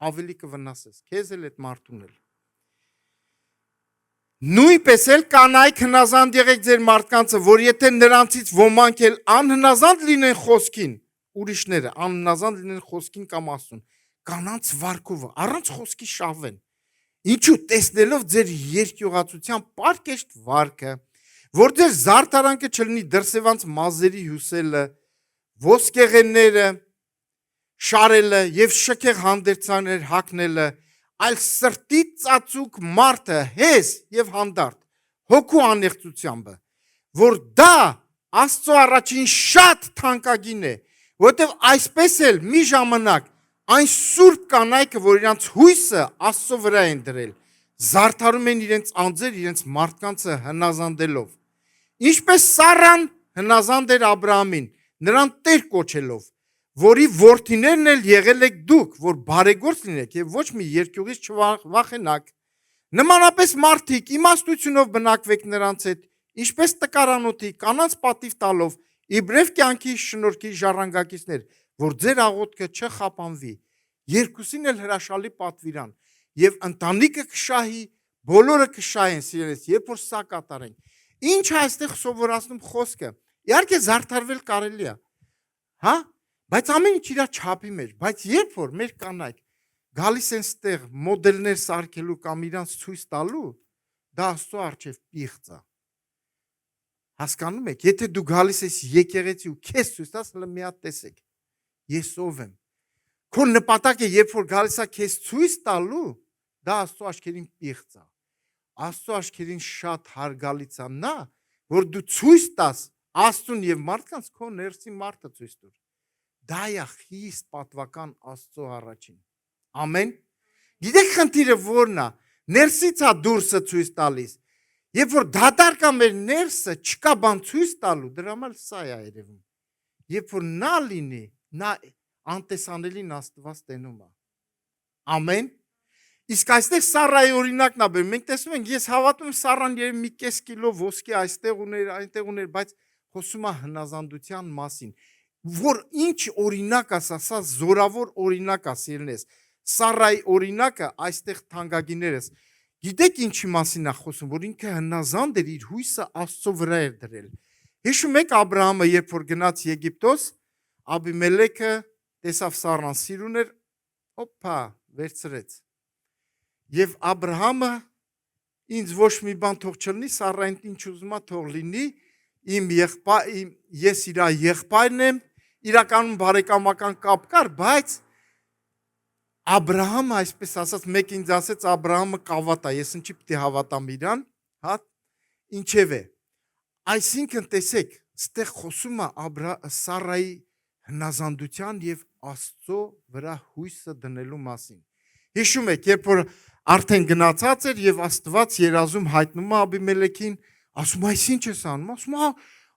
ավելի կվնասես, քեզ էլ այդ մարդուն էլ, նույնպես էլ կանայք հնազանդ եղեք ձեր մարդկանցը, որ եթե նրանցից ոմանք էլ անհնազանդ լինեն խոսքին, ուրիշները անհնազանդ լինեն խոսքին կամ Աստծուն, կանանց վարքով, առանց խոսքի շահվեն, ինչու տեսնելով ձեր երկյուղացության պարկեշտ վարքը, որ ձեր զարդարանքը չլինի դրսևանց մազերի հյուսելը, ոսկեղենները, շարելը և շքեղ հանդերձաններ հագնելը, այլ սրտի ծածուկ մարդը հեզ և հանդարտ, հոգու անեղծությամբ, որ դա Աստծո առաջին շատ թանկագին է, որտև այսպես էլ մի ժամանակ այն սուրբ կանայքը, որ իրանց հույսը Աստծո վրա են դրել, զարդարում են իրենց անձեր, իրենց մարդկանցը հնազանդելով, ինչպես Սառան հնազանդ էր Աբրահամին, նրան Տեր կոչելով, որի որդիներն էլ եղել եք դուք, որ բարեգործ լինեք և ոչ մի երկյուղից չվախենաք, նմանապես մարդիկ իմաստությունով բնակվեք նրանց հետ, ինչպես տկարանոթի, կանանց պատիվ տալով, իբրև կյանքի շնորհքի ժառանգակիցներ, որ ձեր աղոթքը չխափանվի, երկուսին էլ հրաշալի պատվիրան, և ընտանիքը կշահի, բոլորը կշահեն, սիրելիս, երբ որ սա կատարենք, ինչ է այստեղ սովորացնում խոսքը, իհարկե զարդարվել կարելի է, բայց ամեն ինչ իր չափի մեջ, բայց երբ որ մեր կանայք գալիս են ստեղ մոդելներ սարքելու կամ իրանց ցույց տալու, դա Աստծո առջև պիղծ է, հասկանում եք, եթե դու գալիս ես եկեղեցի ու քեզ ցույց տաս, հələ մի հատ տեսեք, ես ով եմ, քո նպատակը երբ որ գալիս է քեզ ցույց տալու, դա Աստծո աչքերին պիղծ է, Աստծո աչքերին շատ հարգալից է նա, որ դու ցույց տաս Աստծուն և մարդկանց քո ներսի մարդը ցույց տուր, դա է խիստ պատվական Աստծո առաջին, ամեն, գիտեք խնդիրը որն է, Ներսից է դուրսը ցույց տալիս։ Երբ որ դատարկ է մեր ներսը, չկա բան ցույց տալու, դրա համար սա է երևում։ Երբ որ նա լինի, նա անտեսանելին Աստված տենում է։ Ամեն։ Իսկ այստեղ Սարայի օրինակն է բերում։ Մենք տեսնում ենք, ես հավատում եմ Սարան երբ մի կես կիլո ոսկի այստեղ ուներ, այնտեղ ուներ, բայց խոսում է հնազանդության մասին։ Որ ինչ օրինակ է սա զորավոր օրինակ է, սիրելիներս։ Սարայի օրինակը այստեղ թանկագիներս։ Գիտեք ինչի մասին է խոսում, որ ինքը հնազանդ էր, իր հույսը Աստծո վրա էր դրել։ Հիշում եք Աբրահամը, երբ որ գնաց Եգիպտոս, Աբիմելեքը տեսավ Սարան սիրուն էր, օփա, վերցրեց։ Եվ Աբրահամը ինձ ոչ մի բան թող չլինի, Սարային ինչ ուզում է թող լինի, ես իր եղբայրն եմ, իրականում բարեկամական կապ կար, բայց Աբրահամը, այսպես ասած, մեկ ինձ ասեց Աբրահամը կավատ է, ես ինչի պիտի հավատամ իրան, հա, ինչև է։ Այսինքն տեսեք, ստեղ խոսում է Սարայի հնազանդության եւ Աստծո վրա հույսը դնելու մասին։ Հիշում եք, երբ որ արդեն գնացած էր եւ Աստված երազում հայտնում է Աբիմելեքին, ասում է, ինչ ես անում, ասում է,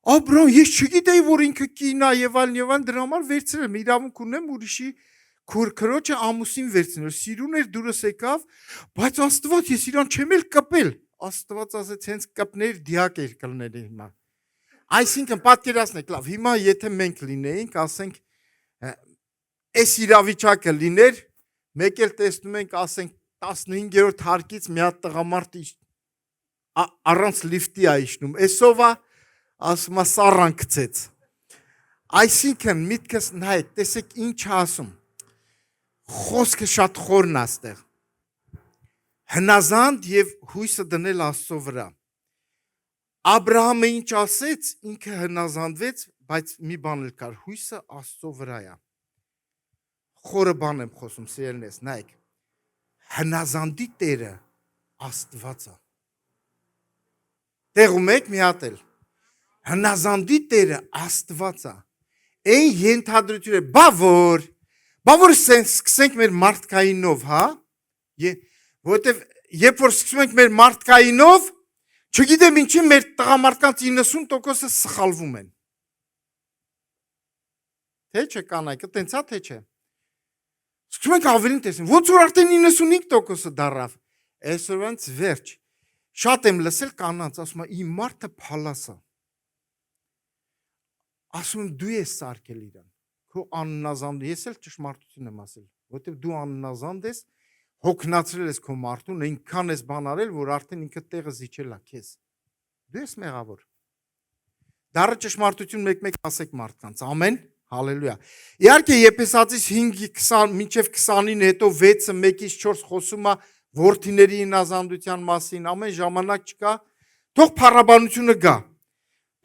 Աբրահամ, ես չգիտեի, որ ինքը կին է եւ այլն, դրա համար վերցրել եմ, իրավունք ունեմ ուրիշի քրոջը ամուսին վերցնել, սիրուն էր դուրս եկավ, բայց Աստված ես իրան չեմ էլ կպել։ Աստված ասեց, հենց կպներ դիակ էր կլներ հիմա։ Այսինքն պատկերացնեք, լավ, հիմա եթե մենք լինեինք, ասենք, այս իրավիճակը լիներ, մեկ էլ տեսնում ենք, ասենք 15-րդ հարկից մի հատ տղամարդ առանց լիֆտի է իջնում, այսով է, ասում է Սարան գցեց։ Այսինքն միտքս նայեք, տեսեք ինչ է ասում։ Խոսքը շատ խորն է այստեղ։ Հնազանդ եւ հույսը դնել Աստծո վրա։ Աբրահամը ինչ ասեց, ինքը հնազանդվեց, բայց մի բան էլ կար, հույսը Աստծո վրա է։ Խորը բան եմ խոսում, սիրելիներս, նայեք։ Հնազանդի Տերը Աստված է։ Տեղում եք մի հատ էլ։ Հնազանդի Տերը Աստված է։ Այն ենթադրություն է, բա որ սկսենք մեր մարդկայինով, հա? Որտեվ երբ որ սկսում ենք մեր մարդկայինով, չգիտեմ ինչի մեր տղամարդկանց 90%-ը սխալվում են։ Թե չէ կանայք, տենց է թե չէ։ Սկսում ենք ավելին տեսնել, ոնց որ արդեն 95%-ը դարավ։ Այսօրվանց վերջ։ Շատ եմ լսել կանանց, ասում է, իմ մարդը փալաս է։ Ասում եմ դու ես սարքել իրան։ Քո աննազանդ, ես էլ ճշմարտություն եմ ասել, որտեղ դու աննազանդ ես, հոգնացրել ես քո մարդուն, այնքան ես բան արել, որ արդեն ինքը տեղը զիջել է քեզ։ Դու ես մեղավոր։ Դառը ճշմարտություն մեկ-մեկ ասեք մարդկանց։ Ամեն։ Հալելույա։ Իհարկե Եփեսացիս 5:20 մինչև 29 հետո 6-ը 1-ից 4 խոսում է որդիների հնազանդության մասին, ամեն ժամանակ չկա, թող փառաբանությունը գա։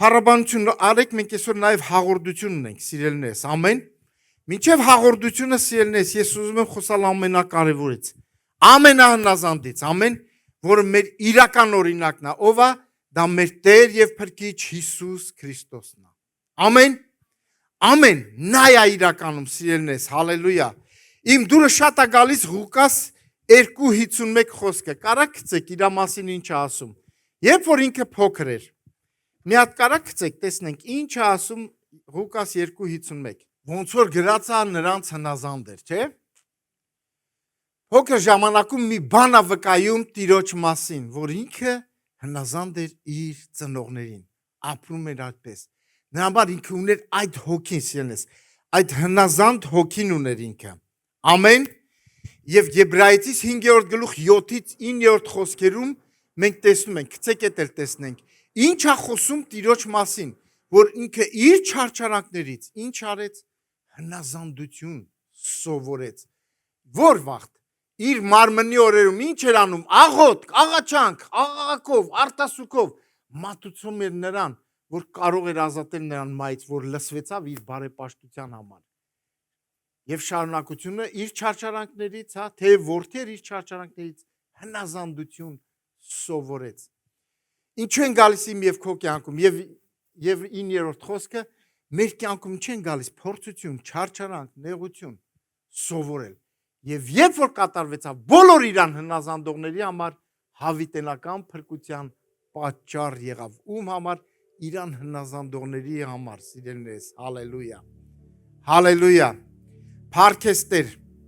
Փառաբանություն արեք, մենք այսօր նաև հաղորդություն ունենք, սիրելիներս, ամեն։ Մինչև հաղորդությունը, սիրելիներս, ես ուզում եմ խոսալ ամենակարևորից, ամենահնազանդից, ամեն, որը մեր իրական օրինակն է, ով է, դա մեր Տեր եւ Փրկիչ Հիսուս Քրիստոսն է։ Ամեն։ Ամեն, նա է իրականում, սիրելիներս, հալելույա։ Իմ դուրը շատ է գալիս Ղուկաս 2:51 խոսքը, կարա գցեք իր մասին ինչ է ասում։ Երբ որ ինքը փոքր էր, մի հատ կարա գցեք, տեսնենք ինչ է ասում Ղուկաս 2:51։ Ոնց որ գրած է նրանց հնազանդ էր, չէ՞։ Փոքր ժամանակում մի բան է վկայում Տիրոջ մասին, որ ինքը հնազանդ էր իր ծնողներին, ապրում էր այդպես։ Նրա համար ինքը ուներ այդ հոգին, սիրելիներս, այդ հնազանդ հոգին ուներ ինքը։ Ամեն։ Եվ Եբրայեցիս 5-րդ գլուխ 7-ից 9-րդ խոսքերում մենք տեսնում ենք, գցեք էդ էլ տեսնենք, ինչ է խոսում Տիրոջ մասին, որ ինքը իր չարչարանքներից ինչ արեց, հնազանդություն սովորեց։ Որ վաղտ իր մարմնի օրերում ինչ էր անում, աղոթք, աղաչանք, աղաղակով, արտասուքով մատուցում էր նրան, որ կարող էր ազատել նրան մայից, որ լսվեցավ իր բարեպաշտության համար։ Եվ շարունակությունը իր չարչարանքներից, հա, թե որդի էր իր չարչարանքներից հնազանդություն սովորեց։ Ինչու են գալիս իմ եւ քո կյանքում եւ 9-րդ խոսքը մեր կյանքում չեն գալիս փորձություն, չարչարանք, նեղություն սովորել։ Եվ երբ որ կատարվեցավ բոլոր իրան հնազանդողների համար հավիտենական փրկության պատճառ եղավ։ Ում համար? Իրան հնազանդողների համար, սիրելիներս, հալելույա։ Հալելույա։ Փառք ես Տեր։